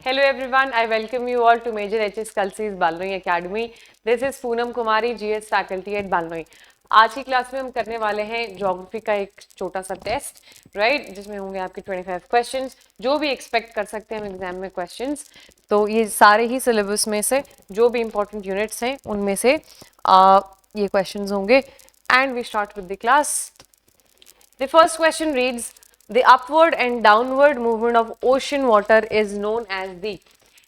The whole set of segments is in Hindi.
Hello everyone, I welcome you all to Major HS Kalsi's Balnoi Academy. This is Poonam Kumari, GS faculty at Balnoi. आज की क्लास में हम करने वाले हैं ज्योग्राफी का एक छोटा सा टेस्ट, राइट, जिसमें होंगे आपके 25 क्वेश्चंस, जो भी एक्सपेक्ट कर सकते हैं हम एग्जाम में क्वेश्चंस. तो ये सारे ही सिलेबस में से जो भी इंपॉर्टेंट यूनिट्स हैं उनमें से ये क्वेश्चंस होंगे. And we start with the class. The first question reads, the upward and downward movement of ocean water is known as the.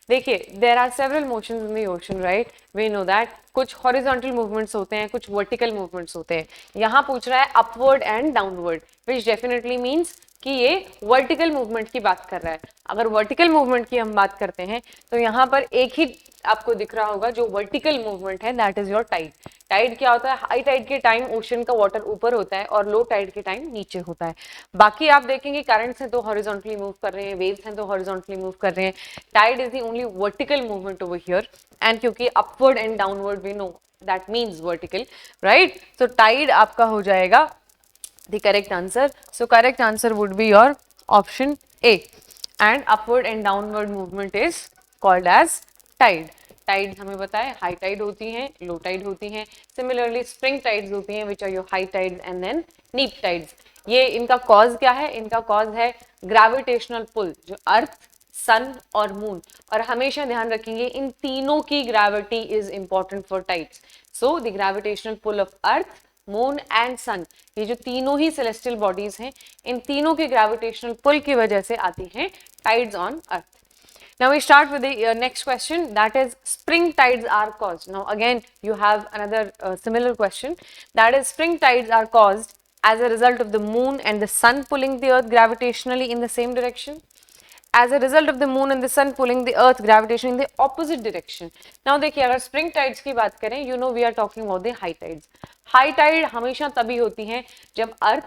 देखिए, there are several motions in the ocean, right? We know that. कुछ horizontal movements होते हैं, कुछ vertical movements होते हैं. यहाँ पूछ रहा है upward and downward, which definitely means कि ये वर्टिकल मूवमेंट की बात कर रहा है. अगर वर्टिकल मूवमेंट की हम बात करते हैं तो यहाँ पर एक ही आपको दिख रहा होगा जो वर्टिकल मूवमेंट है, that is your tide. Tide क्या होता है? हाई टाइड के टाइम ओशन का वाटर ऊपर होता है और लो टाइड के टाइम नीचे होता है. बाकी आप देखेंगे करंट्स हैं तो हॉरिजॉन्टली मूव कर रहे हैं, वेव्स हैं तो हॉरिजॉन्टली मूव कर रहे हैं. Tide is the only vertical movement over here. And क्योंकि upward and downward we know that means vertical, right? So tide आपका हो जाएगा the correct answer. So correct answer would be your option A. And upward and downward movement is called as tide. Tides हमें पता है high tide होती हैं, low tide होती हैं. Similarly spring tides होती हैं which are your high tides and then neap tides. ये इनका cause क्या है? इनका cause है gravitational pull जो अर्थ, सन और मून. और हमेशा ध्यान रखेंगे इन तीनों की gravity is important for tides. So the gravitational pull of earth, moon and sun, ये जो तीनों ही सेलेस्टियल बॉडीज हैं, इन तीनों के ग्रेविटेशनल पुल की वजह से आती हैं tides on earth. Now we start with the next question, that is spring tides are caused. Now again you have another similar question, that is spring tides are caused as a result of the moon and the sun pulling the earth gravitationally in the same direction, as a result of the moon and the sun pulling the earth gravitation in the opposite direction. Now देखिए, अगर spring tides की बात करें, you know we are talking about the high tides. High tide हमेशा तभी होती हैं जब अर्थ,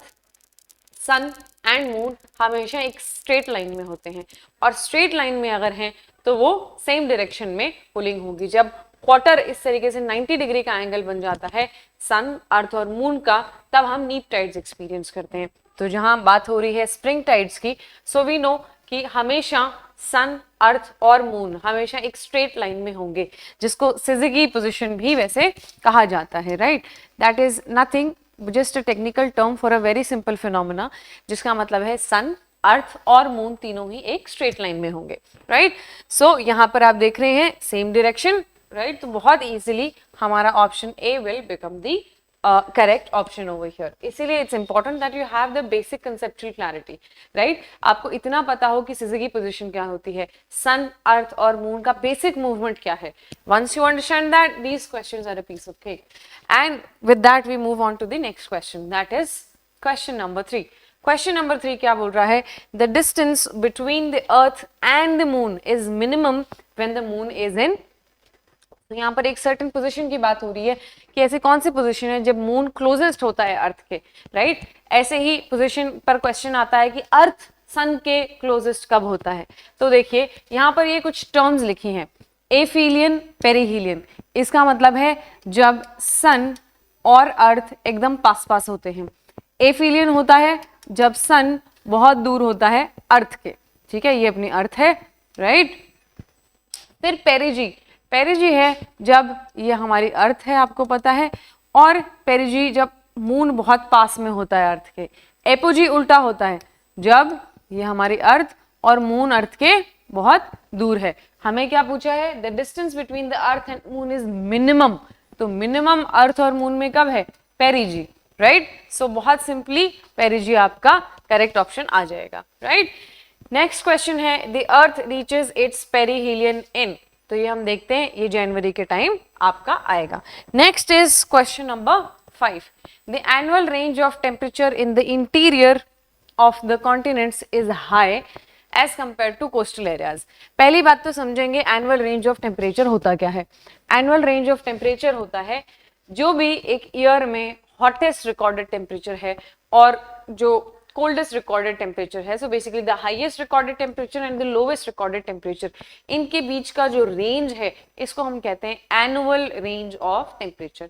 सन एंड मून हमेशा एक स्ट्रेट लाइन में होते हैं. और स्ट्रेट लाइन में अगर हैं तो वो सेम डायरेक्शन में पुलिंग होगी. जब क्वार्टर इस तरीके से 90 डिग्री का एंगल बन जाता है सन, अर्थ और मून का, तब हम नीप टाइड्स एक्सपीरियंस करते हैं. तो जहां बात हो रही है स्प्रिंग टाइड्स की, सो वी नो कि हमेशा सन, अर्थ और मून हमेशा एक स्ट्रेट लाइन में होंगे, जिसको सिज़िगी पोजीशन भी वैसे कहा जाता है, right? That is nothing, just a technical term for a very simple phenomena, जिसका मतलब है सन, अर्थ और मून तीनों ही एक स्ट्रेट लाइन में होंगे, राइट? सो यहाँ पर आप देख रहे हैं सेम डायरेक्शन, राइट? तो बहुत इजीली हमारा option A will become the correct option over here. इसीलिए it's important that you have the basic conceptual clarity, right? आपको इतना पता हो कि सिज़िगी पोजीशन क्या होती है, सन, अर्थ और मून का बेसिक मूवमेंट क्या है. Once you understand that, these questions are a piece of cake. And with that we move on to the next question, that is question number 3. Question number 3 क्या बोल रहा है? The distance between the earth and the moon is minimum when the moon is in. तो यहाँ पर एक सर्टेन पोजीशन की बात हो रही है कि ऐसी कौन सी पोजीशन है जब मून क्लोजेस्ट होता है अर्थ के, राइट? ऐसे ही पोजीशन पर क्वेश्चन आता है कि अर्थ सन के क्लोजेस्ट कब होता है. तो देखिए यहाँ पर ये कुछ टर्म्स लिखी हैं, एफिलियन, पेरिहीलियन. इसका मतलब है जब सन और अर्थ एकदम पास पास होते हैं. एफिलियन होता है जब सन बहुत दूर होता है अर्थ के, ठीक है? ये अपनी अर्थ है, राइट? फिर पेरिजी, पेरिजी है जब ये हमारी अर्थ है, आपको पता है. और पेरिजी जब मून बहुत पास में होता है अर्थ के. एपोजी उल्टा होता है जब ये हमारी अर्थ और मून अर्थ के बहुत दूर है. हमें क्या पूछा है? The distance between the earth and moon is minimum. तो मिनिमम अर्थ और मून में कब है? पेरिजी, राइट? सो बहुत सिंपली पेरिजी आपका करेक्ट ऑप्शन आ जाएगा, राइट? नेक्स्ट क्वेश्चन है, the earth reaches it's perihelion इन. तो ये हम देखते हैं, ये जनवरी के टाइम आपका आएगा. Next is question number 5. The annual range of temperature in the interior of the continents is high as compare to coastal areas. पहली बात तो समझेंगे एनुअल रेंज ऑफ टेम्परेचर होता क्या है. एनुअल रेंज ऑफ टेम्परेचर होता है जो भी एक ईयर में हॉटेस्ट रिकॉर्डेड टेम्परेचर है और जो कोल्डेस्ट रिकॉर्डेड टेम्परेचर है. So basically the highest recorded temperature and the lowest recorded temperature, इनके बीच का जो रेंज है इसको हम कहते हैं एनुअल रेंज ऑफ टेम्परेचर.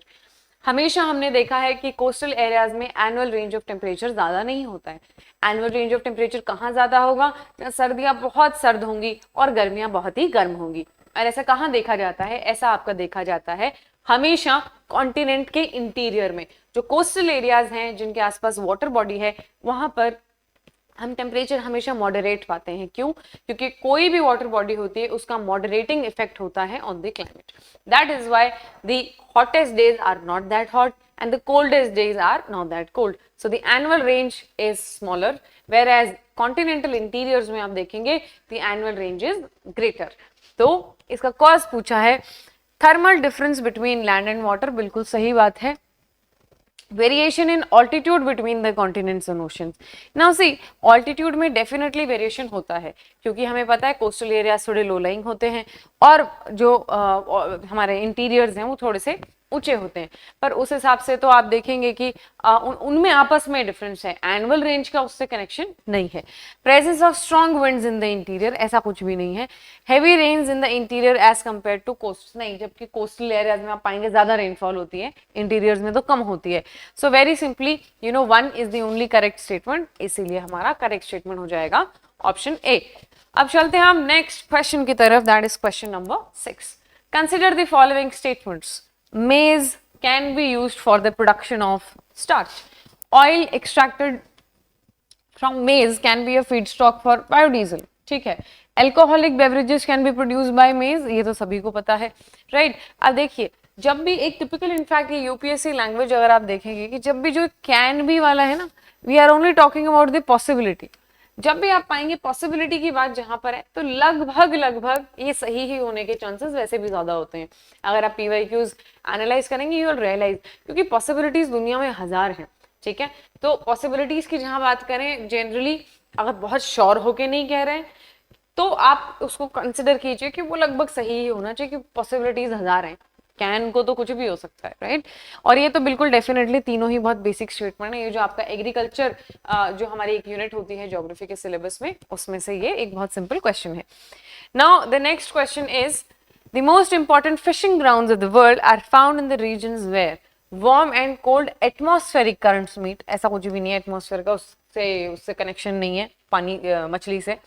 हमेशा हमने देखा है कि कोस्टल एरियाज में एनुअल रेंज ऑफ टेम्परेचर ज्यादा नहीं होता है. एनुअल रेंज ऑफ टेम्परेचर कहाँ ज्यादा होगा, जहाँ सर्दियां बहुत सर्द होंगी और गर्मियां बहुत ही गर्म होंगी। और ऐसा कहाँ देखा जाता है, ऐसा आपका देखा जाता है हमेशा कॉन्टिनेंट के इंटीरियर में। जो कोस्टल एरियाज हैं जिनके आसपास वाटर बॉडी है, वहां पर हम टेम्परेचर हमेशा मॉडरेट पाते हैं। क्यों? क्योंकि कोई भी वाटर बॉडी होती है उसका मॉडरेटिंग इफेक्ट होता है on the climate. That is why the hottest days are not that hot and the coldest days are not that cold. So the annual range is smaller, whereas continental interiors में आप देखेंगे the annual range is greater. तो इसका cause पूछा है thermal difference between land and water, बिल्कुल सही बात है। Variation in altitude between the continents and oceans. Now see, altitude में डेफिनेटली वेरिएशन होता है क्योंकि हमें पता है कोस्टल एरियाज थोड़े लो लाइंग होते हैं और जो हमारे इंटीरियर्स हैं वो थोड़े से ऊंचे होते हैं, पर उस हिसाब से तो आप देखेंगे कि उनमें आपस में डिफरेंस है, एनुअल रेंज का उससे कनेक्शन नहीं है। Presence of strong winds in the interior, ऐसा कुछ भी नहीं है। Heavy rains in the interior as compare to coast, नहीं, जबकि कोस्टल एरियाज में आप पाएंगे ज्यादा रेनफॉल होती है, इंटीरियर्स में तो कम होती है। So very simply you know 1 is the only correct statement, इसीलिए हमारा करेक्ट स्टेटमेंट हो जाएगा ऑप्शन ए। अब चलते हैं हम नेक्स्ट क्वेश्चन की तरफ, that is question number 6। Consider the following statements. Maize can be used for the production of starch. Oil extracted from maize can be a feedstock for biodiesel. ठीक है। Alcoholic beverages can be produced by maize, ये तो सभी को पता है, राइट? अब देखिए, जब भी एक टिपिकल, इनफैक्ट ये यूपीएससी लैंग्वेज अगर आप देखेंगे कि जब भी जो कैन बी वाला है ना, we are only talking about the possibility. जब भी आप पाएंगे पॉसिबिलिटी की बात जहां पर है तो लगभग ये सही ही होने के चांसेस वैसे भी ज्यादा होते हैं। अगर आप पीवाईक्यूज एनालाइज करेंगे यू विल रियलाइज, क्योंकि पॉसिबिलिटीज दुनिया में हजार हैं, ठीक है? तो पॉसिबिलिटीज की जहां बात करें जनरली, अगर बहुत श्योर होके नहीं कह रहे हैं तो आप उसको कंसिडर कीजिए कि वो लगभग सही ही होना चाहिए, कि पॉसिबिलिटीज हजार हैं, कैन को तो कुछ भी हो सकता है, राइट? और ये तो बिल्कुल डेफिनेटली तीनों ही बहुत बेसिक स्टेटमेंट है। ये जो आपका एग्रीकल्चर जो हमारी एक यूनिट होती है ज्योग्राफी के सिलेबस में, उसमें से ये एक बहुत सिंपल क्वेश्चन है। Now the next question is the most important fishing grounds of the world are found in the regions where warm and cold atmospheric currents meet. ऐसा कुछ भी नहीं है, एटमॉस्फेयर का उससे कनेक्शन नहीं है पानी मछली से।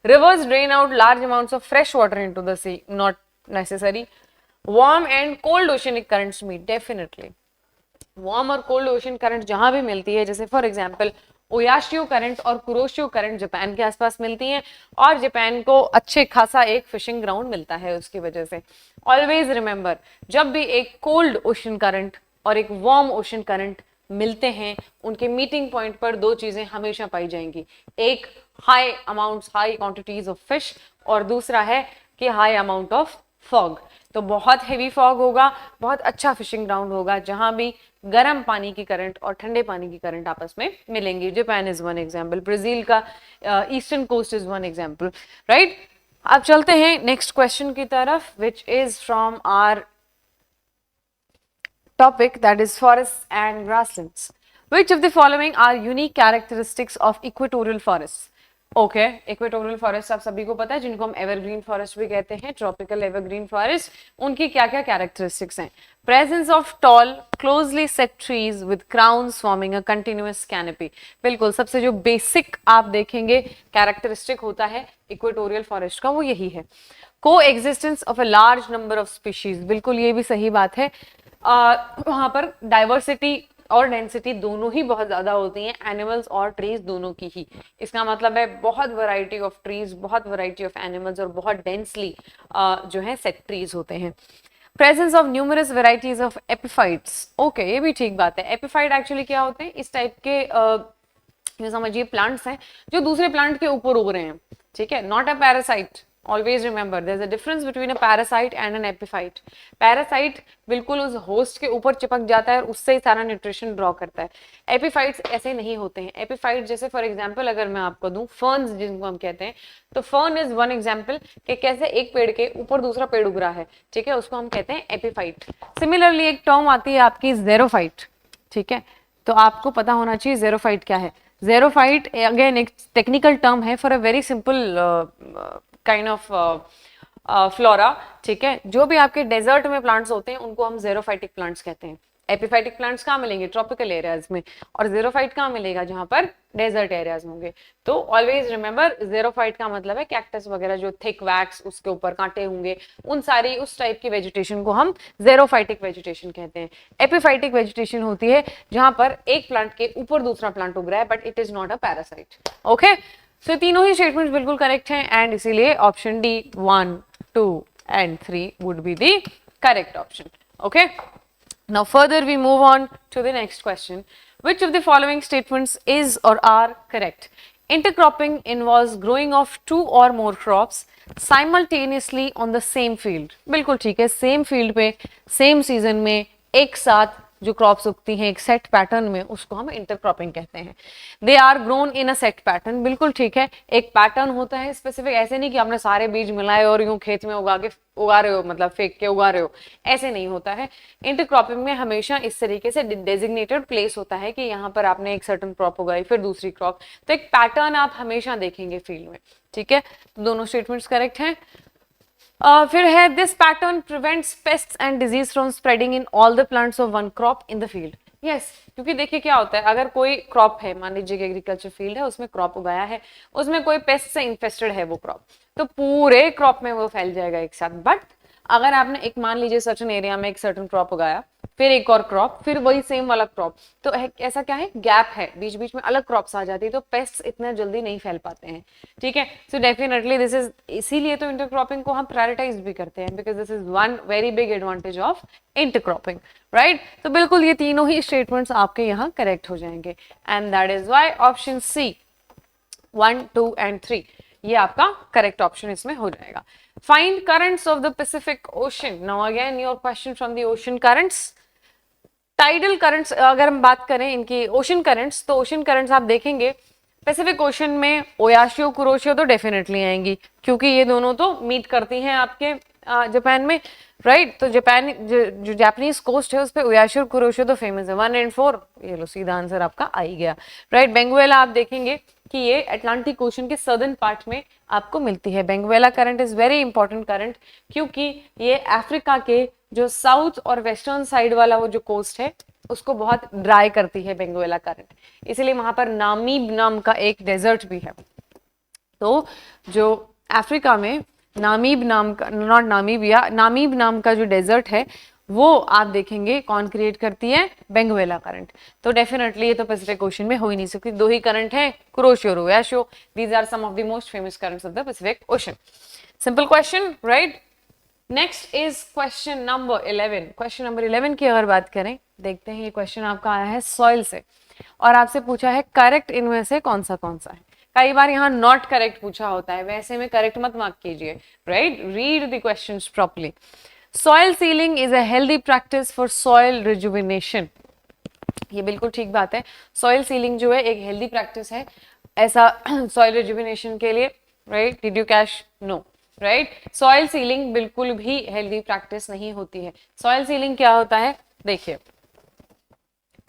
Rivers drain out large amounts of fresh water into the sea, not necessary. Warm and cold oceanic currents meet, definitely warm और कोल्ड ओशन करंट जहां भी मिलती है, जैसे फॉर एग्जांपल ओयाशियो करंट और कुरोशियो करंट जापान के आसपास मिलती हैं, और जापान को अच्छे खासा एक फिशिंग ग्राउंड मिलता है उसकी वजह से। ऑलवेज रिमेंबर, जब भी एक कोल्ड ओशन करंट और एक वार्म ओशन करंट मिलते हैं, उनके मीटिंग पॉइंट पर दो चीजें हमेशा पाई जाएंगी, एक high amounts, high quantities of fish, और दूसरा है कि हाई अमाउंट ऑफ फॉग। तो बहुत हेवी फॉग होगा, बहुत अच्छा फिशिंग ग्राउंड होगा जहां भी गर्म पानी की करंट और ठंडे पानी की करंट आपस में मिलेंगी। Japan is one example, Brazil का eastern coast is one example, right? अब चलते हैं नेक्स्ट क्वेश्चन की तरफ, which is from our topic, that is forests and grasslands. Which of the following are unique characteristics of equatorial forests? Okay, equatorial forest आप सभी को पता है, जिनको हम एवरग्रीन फॉरेस्ट भी कहते हैं, ट्रॉपिकल एवरग्रीन फॉरेस्ट। उनकी क्या क्या कैरेक्टरिस्टिक्स हैं? Presence of tall closely set trees with crowns forming a continuous canopy. बिल्कुल सबसे जो बेसिक आप देखेंगे कैरेक्टरिस्टिक होता है इक्वेटोरियल फॉरेस्ट का, वो यही है। को existence of a large number of species, बिल्कुल ये भी सही बात है। वहां पर डाइवर्सिटी और डेंसिटी दोनों ही बहुत ज्यादा होती हैं, एनिमल्स और ट्रीज दोनों की ही। इसका मतलब है बहुत वैरायटी ऑफ ट्रीज, बहुत वैरायटी ऑफ एनिमल्स, और बहुत डेंसली जो है सेट ट्रीज होते हैं। Presence of numerous varieties of epiphytes, okay, ये भी ठीक बात है। एपिफाइट एक्चुअली क्या होते हैं? इस टाइप के ये समझिए प्लांट्स हैं जो दूसरे प्लांट के ऊपर उग रहे हैं, ठीक है? Not a parasite. Always remember there's a difference between a parasite and an epiphyte. Parasite बिल्कुल उस होस्ट के ऊपर चिपक जाता है और उससे ही सारा न्यूट्रिशन ड्रॉ करता है। एपिफाइट्स ऐसे नहीं होते हैं। एपिफाइट जैसे फॉर एग्जांपल अगर मैं आपको दूं, फर्न्स जिनको हम कहते हैं, तो फर्न इज वन एग्जांपल कि कैसे एक पेड़ के ऊपर दूसरा पेड़ उग रहा है, ठीक है? उसको हम कहते हैं एपिफाइट। सिमिलरली एक टर्म आती है आपकी ज़ेरोफाइट, ठीक है? तो आपको पता होना चाहिए ज़ेरोफाइट क्या है। ज़ेरोफाइट अगेन एक टेक्निकल टर्म है for a very simple kind of flora, ठीक है? जो भी आपके डेजर्ट में प्लांट्स होते हैं उनको हम ज़ेरोफाइटिक प्लांट्स कहते हैं, एपिफाइटिक प्लांट्स कहाँ मिलेंगे? ट्रॉपिकल एरियाज में। और ज़ेरोफाइट कहाँ मिलेगा? जहाँ पर डेजर्ट एरियाज होंगे। तो ऑलवेज रिमेंबर, ज़ेरोफाइट का मतलब है कैक्टस वगैरह जो थिक वैक्स, उसके ऊपर कांटे होंगे, उन सारी उस टाइप की वेजिटेशन को हम ज़ेरोफाइटिक वेजिटेशन कहते हैं। एपिफाइटिक वेजिटेशन होती है जहाँ पर एक प्लांट के ऊपर दूसरा प्लांट उग रहा है, but it is not a parasite. Okay, so तीनों ही स्टेटमेंट्स बिल्कुल करेक्ट हैं, एंड इसीलिए option D 1, 2 and 3 would be the correct option. Okay, now further we move on to the next question. Which of the following statements is or are correct? Intercropping involves growing of 2 or more crops simultaneously on the same field. बिल्कुल ठीक है, सेम फील्ड पे सेम सीजन में एक साथ जो क्रॉप्स उगती हैं एक सेट पैटर्न में, उसको हम इंटरक्रॉपिंग कहते हैं। They are grown in a set pattern, बिल्कुल ठीक है, एक पैटर्न होता है स्पेसिफिक, ऐसे नहीं कि आपने सारे बीज मिलाए और यूं खेत में उगा रहे हो, मतलब फेंक के उगा रहे हो, ऐसे नहीं होता है। इंटरक्रॉपिंग में हमेशा इस तरीके से डेजिग्नेटेड प्लेस होता है कि यहाँ पर आपने एक सर्टन क्रॉप उगाई, फिर दूसरी क्रॉप, तो एक पैटर्न आप हमेशा देखेंगे फील्ड में। ठीक है, तो दोनों स्टेटमेंट्स करेक्ट हैं। फिर है this pattern prevents pests and disease from spreading in all the plants of one crop in the field. Yes, क्योंकि देखिए क्या होता है, अगर कोई क्रॉप है, मान लीजिए एग्रीकल्चर फील्ड है, उसमें क्रॉप उगाया है, उसमें कोई पेस्ट से इन्फेस्टेड है वो क्रॉप, तो पूरे क्रॉप में वो फैल जाएगा एक साथ। बट अगर आपने एक मान लीजिए सर्टन एरिया में एक सर्टन क्रॉप उगाया, फिर एक और क्रॉप, फिर वही सेम वाला क्रॉप, तो ऐसा क्या है, गैप है, बीच बीच में अलग क्रॉप्स आ जाती है, तो पेस्ट्स इतना जल्दी नहीं फैल पाते हैं। ठीक है, सो डेफिनेटली दिस इज, इसीलिए तो इंटरक्रॉपिंग को हम प्रायोरिटाइज भी करते हैं, because this is one very big advantage of intercropping, right. तो बिल्कुल ये तीनों ही स्टेटमेंट्स आपके यहाँ करेक्ट हो जाएंगे, and that is why option C 1, 2 and 3 ये आपका करेक्ट ऑप्शन इसमें हो जाएगा। Find currents of the Pacific Ocean. Now again your question from the ocean currents. Tidal currents, अगर हम बात करें इनकी ओशन करंट्स, तो ओशन करंट्स आप देखेंगे पैसिफिक ओशन में ओयाशियो कुरोशियो तो डेफिनेटली आएंगी, क्योंकि ये दोनों तो मीट करती हैं आपके जापान में, राइट। तो जापान जो जापानीज कोस्ट है उस पर ओयाशियो कुरोशियो तो फेमस है। 1 and 4, ये लो सीधा आंसर आपका आ ही गया, राइट। बेंगुएला आप देखेंगे कि ये अटलांटिक ओशन के सदर्न पार्ट में आपको मिलती है। Benguela current is very important current, क्योंकि ये अफ्रीका के जो साउथ और वेस्टर्न साइड वाला वो जो कोस्ट है उसको बहुत ड्राई करती है बेंगुएला करंट, इसलिए वहां पर नामीब नाम का एक डेजर्ट भी है। तो जो अफ्रीका में नामीब नाम का, नॉट नामीबिया, नामीब नाम का जो डेजर्ट है वो आप देखेंगे कौन क्रिएट करती है, बेंगुएला करंट। तो डेफिनेटली ये तो पैसिफिक ओशन में हो ही नहीं सकती, दो ही करंट हैं, कुरोशियो और Oyashio. These are some of the most famous currents of the Pacific Ocean. Simple question, right. Next is question number 11। Question number 11 की अगर बात करें, देखते हैं ये क्वेश्चन आपका आया है सॉइल से, और आपसे पूछा है करेक्ट इनमें से कौन सा है। कई बार यहाँ नॉट करेक्ट पूछा होता है, वैसे में करेक्ट मत मार्क कीजिए, right. Read the questions properly. Soil ceiling is a healthy practice for soil rejuvenation. ये बिल्कुल ठीक बात है, सॉइल सीलिंग जो है एक हेल्दी प्रैक्टिस है ऐसा सॉइल रिजुविनेशन के लिए, right. Did you catch? No, right. Soil sealing बिल्कुल भी हेल्दी प्रैक्टिस नहीं होती है। सॉइल सीलिंग क्या होता है, देखिए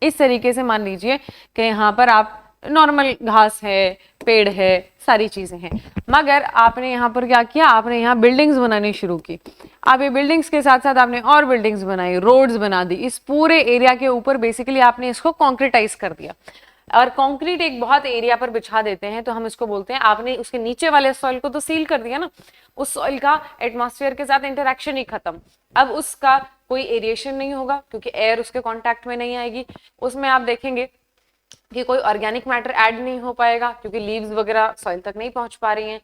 इस तरीके से मान लीजिए कि यहाँ पर आप नॉर्मल घास है, पेड़ है, सारी चीजें हैं, मगर आपने यहाँ पर क्या किया, आपने यहाँ बिल्डिंग्स बनानी शुरू की। आप ये बिल्डिंग्स के साथ साथ आपने और बिल्डिंग्स बनाई, रोड्स बना दी, इस पूरे एरिया के ऊपर बेसिकली आपने इसको कॉन्क्रीटाइज कर दिया। और कंक्रीट एक बहुत एरिया पर बिछा देते हैं तो हम इसको बोलते हैं आपने उसके नीचे वाले सॉइल को तो सील कर दिया ना, उस सॉइल का एटमॉस्फेयर के साथ इंटरेक्शन ही खत्म। अब उसका कोई एरिएशन नहीं होगा क्योंकि एयर उसके कांटेक्ट में नहीं आएगी। उसमें आप देखेंगे कि कोई ऑर्गेनिक मैटर ऐड नहीं हो पाएगा क्योंकि लीव्स वगैरह सॉइल तक नहीं पहुंच पा रही हैं,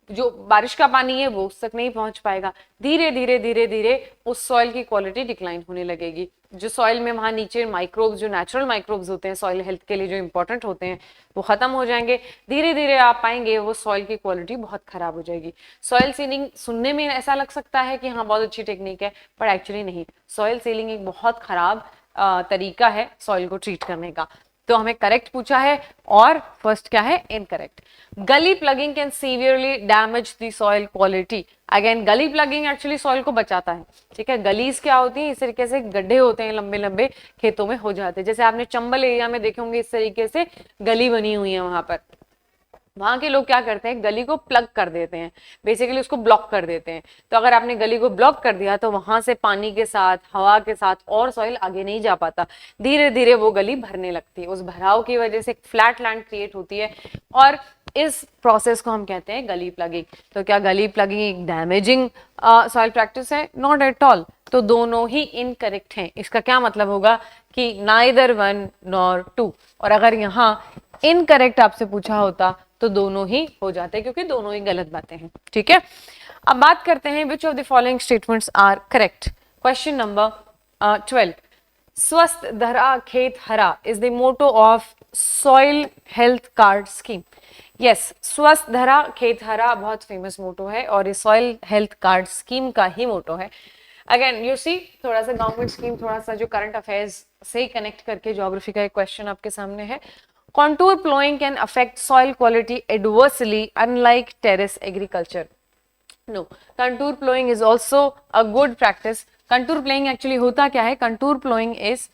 जो बारिश का पानी है वो उस तक नहीं पहुंच पाएगा। धीरे धीरे धीरे धीरे उस सॉइल की क्वालिटी डिक्लाइन होने लगेगी। जो सॉइल में वहां नीचे माइक्रोब्स, जो नेचुरल माइक्रोब्स होते हैं सॉइल हेल्थ के लिए जो इंपॉर्टेंट होते हैं, वो खत्म हो जाएंगे। धीरे धीरे आप पाएंगे वो सॉइल की क्वालिटी बहुत खराब हो जाएगी। सॉइल सीलिंग सुनने में ऐसा लग सकता है कि हाँ बहुत अच्छी टेक्निक है, पर एक्चुअली नहीं। सॉइल सीलिंग एक बहुत खराब तरीका है सॉइल को ट्रीट करने का। तो हमें करेक्ट पूछा है और फर्स्ट क्या है, इनकरेक्ट। गली plugging can severely damage the soil quality. Again गली प्लगिंग एक्चुअली सॉइल को बचाता है, ठीक है। गलीज क्या होती है, इस तरीके से गड्ढे होते हैं लंबे लंबे खेतों में हो जाते हैं। जैसे आपने चंबल एरिया में देखे होंगे इस तरीके से गली बनी हुई है वहां पर, वहां के लोग क्या करते हैं, गली को प्लग कर देते हैं, बेसिकली उसको ब्लॉक कर देते हैं। तो अगर आपने गली को ब्लॉक कर दिया तो वहां से पानी के साथ, हवा के साथ और सॉइल आगे नहीं जा पाता, धीरे धीरे वो गली भरने लगती है। उस भराव की वजह से एक फ्लैट लैंड क्रिएट होती है और इस प्रोसेस को हम कहते हैं गली प्लगिंग। तो क्या गली प्लगिंग एक डैमेजिंग सॉइल प्रैक्टिस है? Not at all. तो दोनों ही इनकरेक्ट हैं। इसका क्या मतलब होगा कि नाइदर वन नॉर टू। और अगर यहाँ इनकरेक्ट आपसे पूछा होता तो दोनों ही हो जाते, क्योंकि दोनों ही गलत बातें हैं। ठीक है, अब बात करते हैं which of the following statements are correct. Question number 12, स्वस्थ धरा खेत हरा is the motto of soil health card scheme. Yes, स्वस्थ धरा खेत हरा बहुत फेमस मोटो है और ये सॉइल हेल्थ कार्ड स्कीम का ही मोटो है। अगेन यू सी, थोड़ा सा गवर्नमेंट स्कीम, थोड़ा सा जो करंट अफेयर्स से कनेक्ट करके ज्योग्राफी का एक क्वेश्चन आपके सामने है। Contour plowing can affect soil quality adversely, unlike terrace agriculture. No, contour plowing is also a good practice. Contour plowing actually होता क्या है? Contour plowing is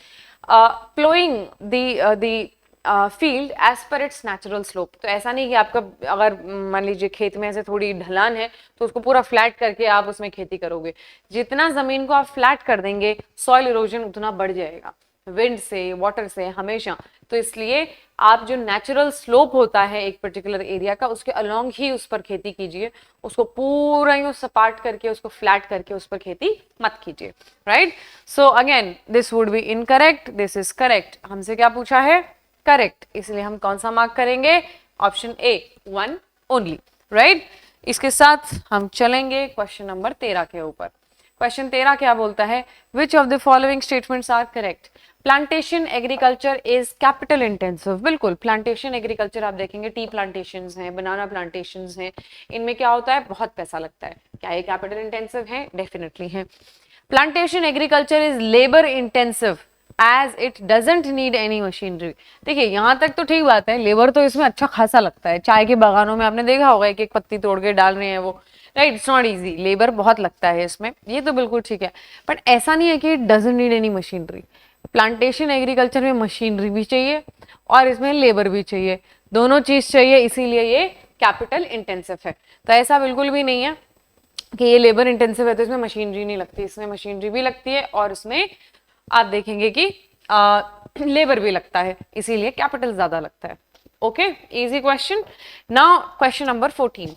plowing the field as per its natural slope. तो ऐसा नहीं कि आपका अगर मान लीजिए खेत में ऐसे थोड़ी ढलान है तो उसको पूरा फ्लैट करके आप उसमें खेती करोगे। जितना जमीन को आप फ्लैट कर देंगे सॉइल इरोजन उतना बढ़ जाएगा, विंड से, वाटर से, हमेशा। तो इसलिए आप जो नेचुरल स्लोप होता है एक पर्टिकुलर एरिया का, उसके अलोंग ही उस पर खेती कीजिए। उसको पूरा यूं सपाट करके, उसको फ्लैट करके उस पर खेती मत कीजिए। Right, so again this would be incorrect, this is correct. हमसे क्या पूछा है? करेक्ट, इसलिए हम कौन सा मार्क करेंगे? Option A, 1 only. राइट, इसके साथ हम चलेंगे क्वेश्चन नंबर 13 के ऊपर। क्वेश्चन 13 क्या बोलता है? Which of the following statements are correct? Plantation agriculture is capital intensive. बिल्कुल, प्लांटेशन एग्रीकल्चर आप देखेंगे, टी प्लांटेशंस हैं, बनाना प्लांटेशंस हैं, इनमें क्या होता है? बहुत पैसा लगता है। क्या ये कैपिटल इंटेंसिव है? डेफिनेटली है। Plantation agriculture is labour intensive as it doesn't need any machinery. देखिए यहाँ तक तो ठीक बात है, लेबर तो इसमें अच्छा खासा लगता है। चाय के बागानों में आपने देखा होगा एक एक पत्ती तोड़ के डाल रहे हैं वो, right, it's not easy, labour बहुत लगता है इसमें, ये तो बिल्कुल ठीक है। बट ऐसा नहीं है कि it doesn't need any machinery. Plantation agriculture में मशीनरी भी चाहिए और इसमें लेबर भी चाहिए, दोनों चीज चाहिए, इसीलिए ये कैपिटल इंटेंसिव है। तो ऐसा बिल्कुल भी नहीं है कि ये लेबर इंटेंसिव है तो इसमें मशीनरी नहीं लगती, इसमें मशीनरी भी लगती है और इसमें आप देखेंगे कि लेबर भी लगता है, इसीलिए कैपिटल ज्यादा लगता है। Okay, easy question. Now question number 14,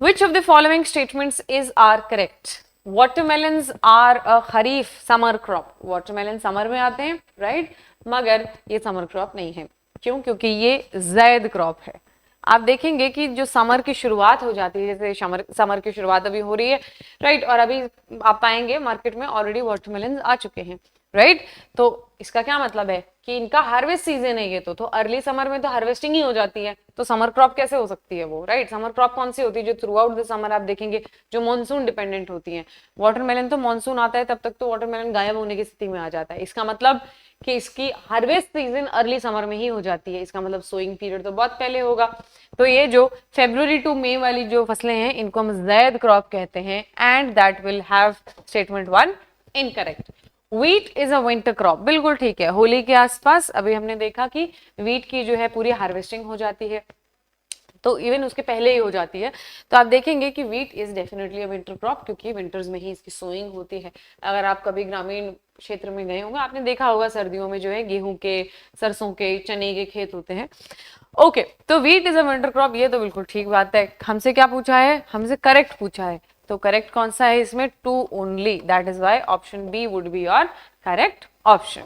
which of the following statements is are correct? Watermelons are a kharif summer crop. Watermelon summer में आते हैं, राइट, मगर ये समर क्रॉप नहीं है। क्यों? क्योंकि ये ज़ैद क्रॉप है। आप देखेंगे कि जो समर की शुरुआत हो जाती है, जैसे समर की शुरुआत अभी हो रही है, राइट, और अभी आप पाएंगे मार्केट में ऑलरेडी वाटरमेलन आ चुके हैं, राइट। तो इसका क्या मतलब है कि इनका हार्वेस्ट सीजन है ये तो अर्ली समर में तो हार्वेस्टिंग ही हो जाती है, तो समर क्रॉप कैसे हो सकती है वो, राइट। समर क्रॉप कौन सी होती है? जो थ्रू आउट द समर आप देखेंगे जो मॉनसून डिपेंडेंट होती है। वाटरमेलन तो मॉनसून आता है तब तक तो वाटरमेलन गायब होने की स्थिति में आ जाता है। इसका मतलब कि इसकी हार्वेस्ट सीजन अर्ली समर में ही हो जाती है, इसका मतलब सोइंग पीरियड तो बहुत पहले होगा। तो ये जो फरवरी टू मई वाली जो फसलें हैं इनको हम ज़ैद क्रॉप कहते हैं, and that will have statement 1 incorrect. Wheat is a winter crop, बिल्कुल ठीक है। होली के आसपास अभी हमने देखा कि वीट की जो है पूरी हार्वेस्टिंग हो जाती है, तो इवन उसके पहले ही हो जाती है। तो आप देखेंगे कि wheat is definitely a winter crop, क्योंकि विंटर्स में ही इसकी सोइंग होती है। अगर आप कभी ग्रामीण क्षेत्र में गए होंगे, आपने देखा होगा सर्दियों में जो है गेहूं के, सरसों के, चने के खेत होते हैं। ओके, तो wheat is a winter crop, ये तो बिल्कुल ठीक बात है। हमसे क्या पूछा है? हमसे करेक्ट पूछा है, तो करेक्ट कौन सा है इसमें? 2 only, that is why option B would be your correct option.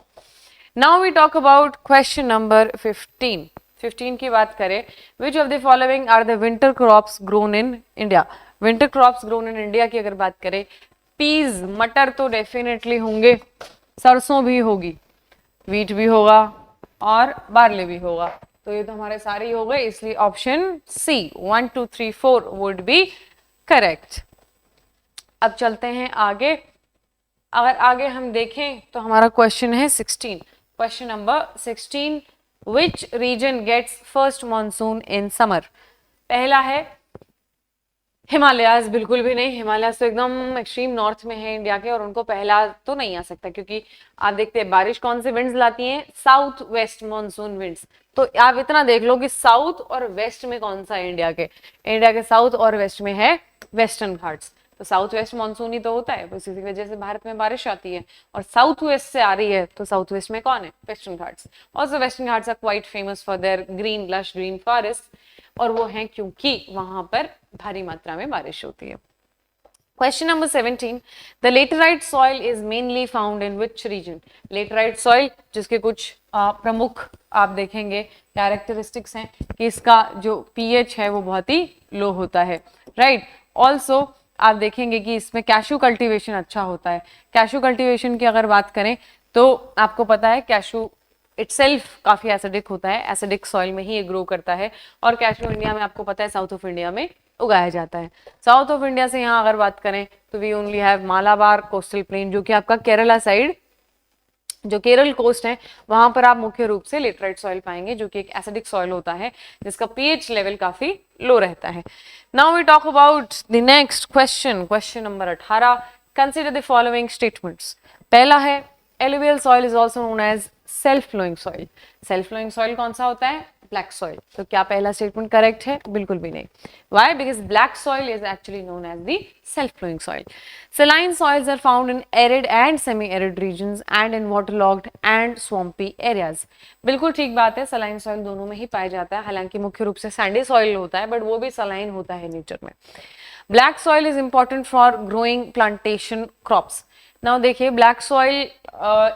Now we talk about question number 15 की बात करें, which of the following are the winter crops grown in India. Winter crops grown in India की अगर बात करें, पीज, मटर तो डेफिनेटली होंगे, सरसों भी होगी, वीट भी होगा और बार्ले भी होगा, तो ये तो हमारे सारे ही हो गए, इसलिए option C 1 2 3 4 would be correct. अब चलते हैं आगे। अगर आगे हम देखें तो हमारा क्वेश्चन है 16, question number 16, which region gets first monsoon in summer. पहला है हिमालयाज बिल्कुल भी नहीं, हिमालयाज तो एकदम एक्सट्रीम नॉर्थ में है इंडिया के, और उनको पहला तो नहीं आ सकता, क्योंकि आप देखते हैं बारिश कौन से विंड्स लाती हैं, साउथ वेस्ट मानसून विंड्स। तो आप इतना देख लो कि साउथ और वेस्ट में कौन सा है इंडिया के, इंडिया के साउथ और वेस्ट में है वेस्टर्न घाट्स। तो साउथ वेस्ट मानसून ही तो होता है, इसी की वजह से भारत में बारिश आती है, और साउथ वेस्ट से आ रही है, तो साउथ वेस्ट में कौन है, western Ghats. Also western Ghats are quite famous for their green lush green forest, और वो हैं क्योंकि वहां पर भारी मात्रा में बारिश होती है। Question number 17. The laterite soil is mainly found in which region? Laterite soil जिसके कुछ प्रमुख आप देखेंगे कैरेक्टरिस्टिक्स हैं कि इसका जो pH है वो बहुत ही लो होता है, राइट। ऑल्सो आप देखेंगे कि इसमें कैशू कल्टीवेशन अच्छा होता है। कैशू कल्टीवेशन की अगर बात करें तो आपको पता है कैशू इटसेल्फ काफी एसिडिक होता है, एसिडिक सॉइल में ही ये ग्रो करता है, और कैशू इंडिया में आपको पता है साउथ ऑफ इंडिया में उगाया जाता है। साउथ ऑफ इंडिया से यहाँ अगर बात करें तो we only have Malabar coastal plain, जो कि आपका केरला साइड, जो केरल कोस्ट है, वहां पर आप मुख्य रूप से लेटराइट सॉइल पाएंगे, जो कि एक एसिडिक सॉइल होता है जिसका पीएच लेवल काफी लो रहता है। Now we talk about the next question, question number 18। Consider the following statements. पहला है alluvial soil is also known as self flowing soil. Self flowing soil कौन सा होता है, ब्लैक सॉइल। तो क्या पहला स्टेटमेंट करेक्ट है, बिल्कुल भी नहीं। Why? Because black soil is actually known as the self-flowing soil. Saline soils are found in arid and semi-arid regions and in waterlogged and swampy areas. बिल्कुल ठीक बात है, सलाइन सॉइल दोनों में ही पाया जाता है, हालांकि मुख्य रूप से सैंडी सॉइल होता है, बट वो भी सलाइन होता है नेचर में। Black soil is important for growing plantation crops. Now देखिए, black soil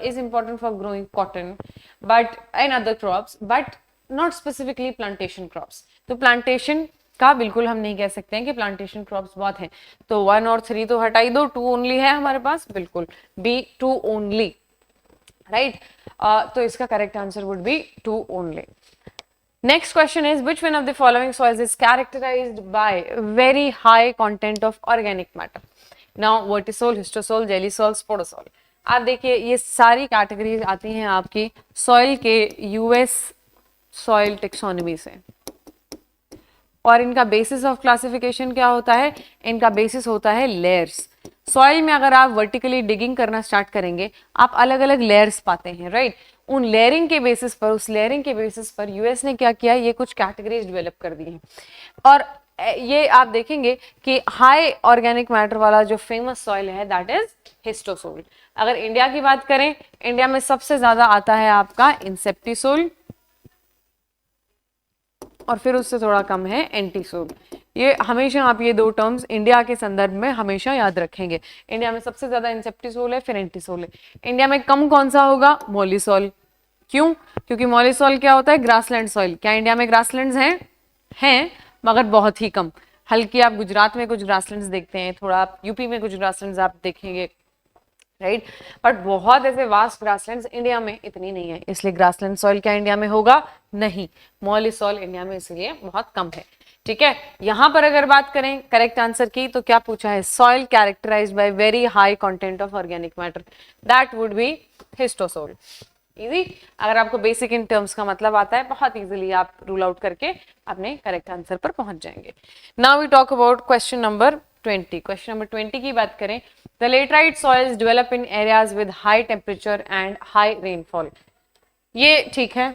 is important for growing cotton but and other crops, but not specifically plantation crops. तो प्लांटेशन का बिल्कुल हम नहीं कह सकते हैं कि प्लांटेशन क्रॉप्स बहुत हैं, तो 1 और 3 तो हटा ही दो, 2 ओनली है हमारे पास, बिल्कुल बी 2 ओनली, राइट। तो इसका correct answer would be 2 only. Next question is, which one of the following soils is characterized by very high content of organic matter? Now, vertisol, histosol, jellisol, sporosol. आप देखिए ये सारी कैटेगरीज आती हैं आपकी सॉइल के यूएस सॉइल टेक्सोनॉमी से, और इनका बेसिस ऑफ क्लासिफिकेशन क्या होता है, इनका बेसिस होता है लेयर्स। सॉइल में अगर आप वर्टिकली डिगिंग करना स्टार्ट करेंगे, आप अलग अलग लेयर्स पाते हैं, राइट। उन लेयरिंग के बेसिस पर, उस लेयरिंग के बेसिस पर यूएस ने क्या किया, ये कुछ कैटेगरीज डेवलप कर दी हैं, और ये आप देखेंगे कि हाई ऑर्गेनिक मैटर वाला जो फेमस सॉइल है दैट इज हिस्टोसोल। अगर इंडिया की बात करें, इंडिया में सबसे ज्यादा आता है आपका इंसेप्टिसोल, और फिर उससे थोड़ा कम है एंटीसोल। ये हमेशा आप ये दो टर्म्स इंडिया के संदर्भ में हमेशा याद रखेंगे। इंडिया में सबसे ज्यादा इंसेप्टिसोल है, फिर एंटीसोल है। इंडिया में कम कौन सा होगा, मॉलिसोल। क्यों? क्योंकि मॉलिसोल क्या होता है, ग्रासलैंड सॉइल। क्या इंडिया में ग्रासलैंड्स हैं मगर बहुत ही कम। हल्की आप गुजरात में कुछ ग्रासलैंड्स देखते हैं, थोड़ा आप यूपी में कुछ ग्रासलैंड्स आप देखेंगे, राइट। बट बहुत ऐसे वास्ट ग्रासलैंड्स इंडिया में इतनी नहीं है, इसलिए ग्रासलैंड सॉइल क्या इंडिया में होगा, नहीं। मॉलिसॉल इंडिया में इसलिए बहुत कम है, ठीक है। यहां पर अगर बात करें करेक्ट आंसर की, तो क्या पूछा है, soil characterized by very high content of organic matter, that would be histosol. Easy. अगर आपको बेसिक इन टर्म्स का मतलब आता है, बहुत इजीली आप रूल आउट करके अपने करेक्ट आंसर पर पहुंच जाएंगे। Now we talk about question number 20। Question number 20 की बात करें, the laterite soils develop in areas with high temperature and high rainfall. ये ठीक है,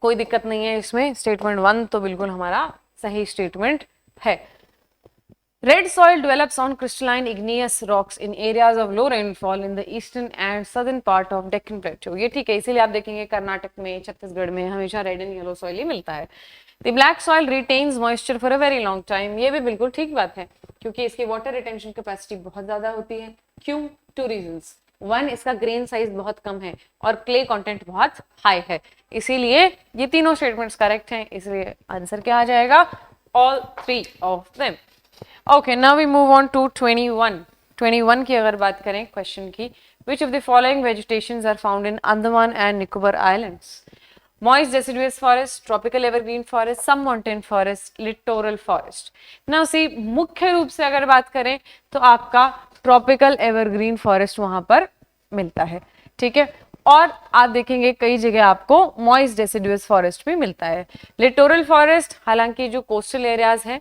कोई दिक्कत नहीं है इसमें। स्टेटमेंट 1 तो बिल्कुल हमारा सही स्टेटमेंट है। Red soil develops on crystalline igneous rocks in areas of low rainfall in the eastern and southern part of Deccan Plateau. ये ठीक है, इसीलिए आप देखेंगे कर्नाटक में, छत्तीसगढ़ में हमेशा रेड एंड येलो सॉइल ही मिलता है। The black soil retains moisture for a very long time. ये भी बिल्कुल ठीक बात है, क्योंकि इसकी वाटर रिटेंशन कैपेसिटी बहुत ज्यादा होती है। क्यों? 2 रीजंस। 1, इसका ग्रेन साइज बहुत कम है, और क्ले कंटेंट बहुत हाई है, इसीलिए ये तीनों स्टेटमेंट्स करेक्ट हैं। इसलिए आंसर क्या आ जाएगा, all 3 of them. Okay, now we move on to 21 की अगर बात करें क्वेश्चन की, which of the following vegetations are found in Andaman and Nicobar islands? Moist deciduous forest, tropical evergreen forest, some mountain forest, littoral forest. Now see, मुख्य रूप से अगर बात करें तो आपका ट्रॉपिकल एवरग्रीन फॉरेस्ट वहां पर मिलता है, ठीक है। और आप देखेंगे कई जगह आपको मॉइस्ट डेसिडुअस फॉरेस्ट भी मिलता है। लिटोरल फॉरेस्ट, हालांकि जो कोस्टल एरियाज हैं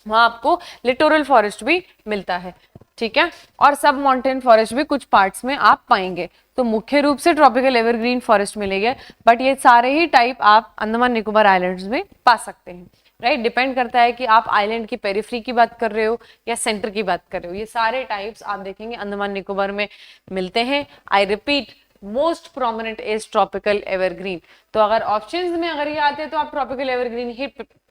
वहां आपको लिटोरल फॉरेस्ट भी मिलता है, ठीक है, और सब माउंटेन फॉरेस्ट भी कुछ पार्ट्स में आप पाएंगे। तो मुख्य रूप से ट्रॉपिकल एवरग्रीन फॉरेस्ट मिलेंगे, बट ये सारे ही टाइप आप अंडमान निकोबार आइलैंड्स में पा सकते हैं, राइट। डिपेंड करता है कि आप आइलैंड की पेरिफेरी की बात कर रहे हो या सेंटर की बात कर रहे हो। ये सारे टाइप्स आप देखेंगे अंडमान निकोबार में मिलते हैं। I repeat, most prominent is tropical evergreen. तो अगर ऑप्शंस में अगर ये आते हैं तो आप ट्रॉपिकल एवरग्रीन ही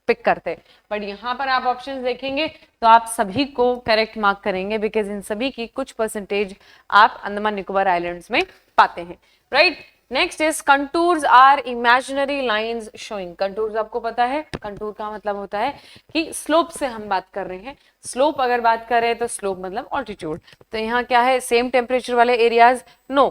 पिक करते, बट यहाँ पर आप ऑप्शंस देखेंगे तो आप सभी को करेक्ट मार्क करेंगे, बिकॉज इन सभी की कुछ परसेंटेज आप अंडमान निकोबार आइलैंड्स में पाते हैं, right. Next is contours are imaginary lines showing. Contours आपको पता है, कंटूर का मतलब होता है कि स्लोप से हम बात कर रहे हैं। स्लोप अगर बात करें तो स्लोप मतलब ऑल्टीट्यूड। तो यहाँ क्या है, सेम टेम्परेचर वाले एरियाज, नो,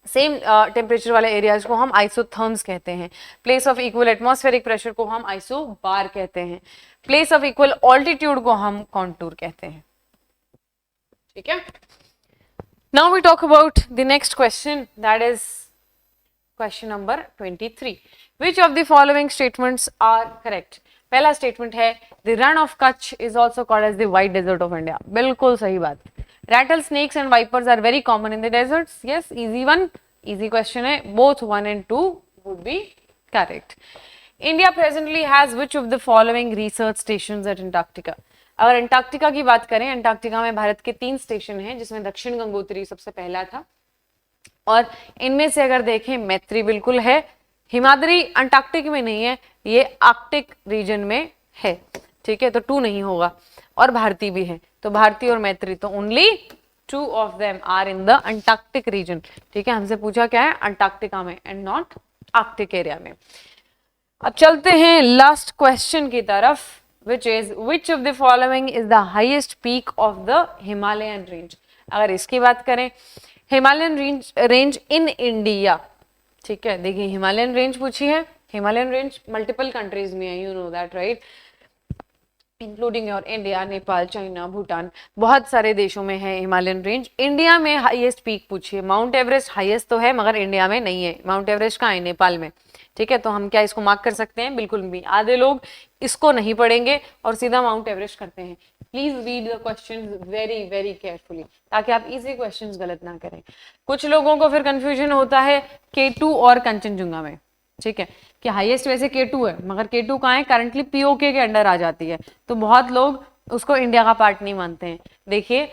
सेम टेम्परेचर वाले एरियाज को हम आइसोथर्म्स कहते हैं। Place of equal atmospheric pressure को हम आइसोबार कहते हैं। प्लेस ऑफ इक्वल ऑल्टीट्यूड को हम कॉन्टूर कहते हैं, ठीक है। Now we talk about the next question, that is question number 23। Which of the following statements are correct. पहला स्टेटमेंट है the Rann of Kutch is also called as the white desert of India. बिल्कुल सही बात। Rattlesnakes and vipers are very common in the deserts. Yes, easy one, easy question है. Both 1 and 2 would be correct. India presently has which of the following research stations at Antarctica? अगर अंटार्कटिका की बात करें, अंटार्कटिका में भारत के 3 स्टेशन हैं, जिसमें दक्षिण गंगोत्री सबसे पहला था, और इनमें से अगर देखें मैत्री बिल्कुल है, हिमाद्री अंटार्कटिक में नहीं है, ये आर्कटिक रीजन में है, ठीक है, तो 2 नहीं होगा, और भारती भी है, तो भारती और मैत्री, तो only 2 of them are in the Antarctic region, ठीक है। हमसे पूछा क्या है, अंटार्कटिका में एंड नॉट आर्कटिक एरिया में। अब चलते हैं लास्ट क्वेश्चन की तरफ, which is which of the following is the highest peak of the Himalayan range. अगर इसकी बात करें, हिमालयन रेंज इन इंडिया, ठीक है, देखिए हिमालयन रेंज पूछी है, हिमालयन रेंज मल्टीपल कंट्रीज में है, you know that, right, including your India, Nepal, China, Bhutan, बहुत सारे देशों में है हिमालयन रेंज। इंडिया में हाईएस्ट पीक पूछिए, माउंट एवरेस्ट हाईएस्ट तो है मगर इंडिया में नहीं है। माउंट एवरेस्ट कहाँ है, नेपाल में, ठीक है, तो हम क्या इसको मार्क कर सकते हैं, बिल्कुल भी। आधे लोग इसको नहीं पढ़ेंगे और सीधा माउंट एवरेस्ट करते हैं। Please read the questions very very carefully, ताकि आप इजी क्वेश्चंस गलत ना करें। कुछ लोगों को फिर कंफ्यूजन होता है K2 और कंचनजुंगा में, ठीक है, कि हाईएस्ट वैसे K2 है, मगर K2 कहाँ है, करंटली POK के अंडर आ जाती है, तो बहुत लोग उसको इंडिया का पार्ट नहीं मानते हैं। देखिए,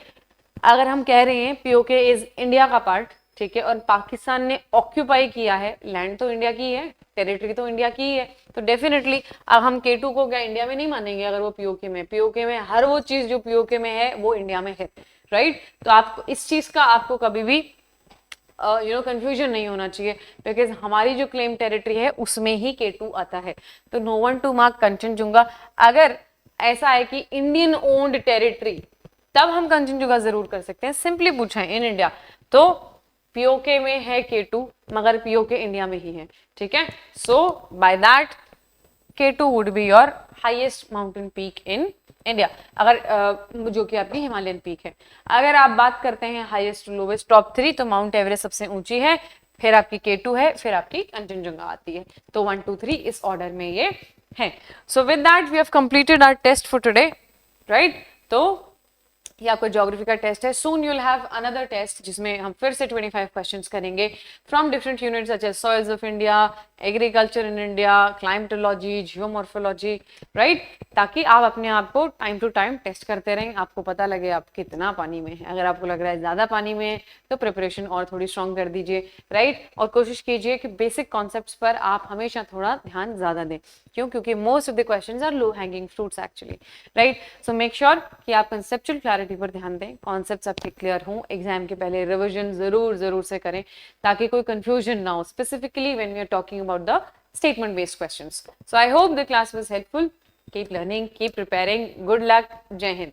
अगर हम कह रहे हैं POK इज इंडिया का पार्ट, ठीक है, और पाकिस्तान ने ऑक्यूपाई किया है, लैंड तो इंडिया की है, टेरिटरी तो इंडिया की है, तो डेफिनेटली अब हम K2 को क्या इंडिया में नहीं मानेंगे अगर वो POK में। POK में हर वो चीज जो POK में है वो इंडिया में है, राइट। तो आपको इस चीज का आपको कभी भी कंफ्यूजन नहीं होना चाहिए, बिकॉज हमारी जो क्लेम टेरिटरी है उसमें ही K2 आता है। तो no one to mark Kanchenjunga. अगर ऐसा है कि इंडियन ओन्ड टेरिटरी, तब हम कंचनजुंगा जरूर कर सकते हैं। सिंपली पूछा है इन इंडिया, तो POK में है K2, मगर POK इंडिया में ही है, ठीक है। So by that K2 would be your highest mountain peak in India, अगर जो कि आपकी हिमालयन पीक है। अगर आप बात करते हैं हाईएस्ट लोवेस्ट टॉप 3, तो माउंट एवरेस्ट सबसे ऊंची है, फिर आपकी K2 है, फिर आपकी कंचनजुंगा आती है। तो 1 2 3 इस ऑर्डर में ये है। So with that we have completed our test for today, right. तो ये आपका ज्योग्राफी का टेस्ट है। Soon you'll have another test, जिसमें हम फिर से 25 क्वेश्चंस करेंगे from different units such as soils of India, agriculture in India, climatology, geomorphology, right, ताकि आप अपने आप को टाइम टू टाइम टेस्ट करते रहें, आपको पता लगे आप कितना पानी में है। अगर आपको लग रहा है ज्यादा पानी में है तो प्रिपरेशन और थोड़ी स्ट्रॉन्ग कर दीजिए, राइट, और कोशिश कीजिए कि बेसिक कॉन्सेप्ट्स पर आप हमेशा थोड़ा ध्यान ज्यादा दें। क्यों? क्योंकि most of the questions are low hanging fruits actually, right. So make sure कि आप कंसेप्चुअल क्लैरिटी पर ध्यान दें, कॉन्सेप्ट्स आपके क्लियर हों। एग्जाम के पहले रिविजन जरूर से करें, ताकि कोई कंफ्यूजन ना हो, specifically when we are talking about the statement based questions. So I hope the class was helpful. Keep learning, keep preparing. Good luck. Jai Hind.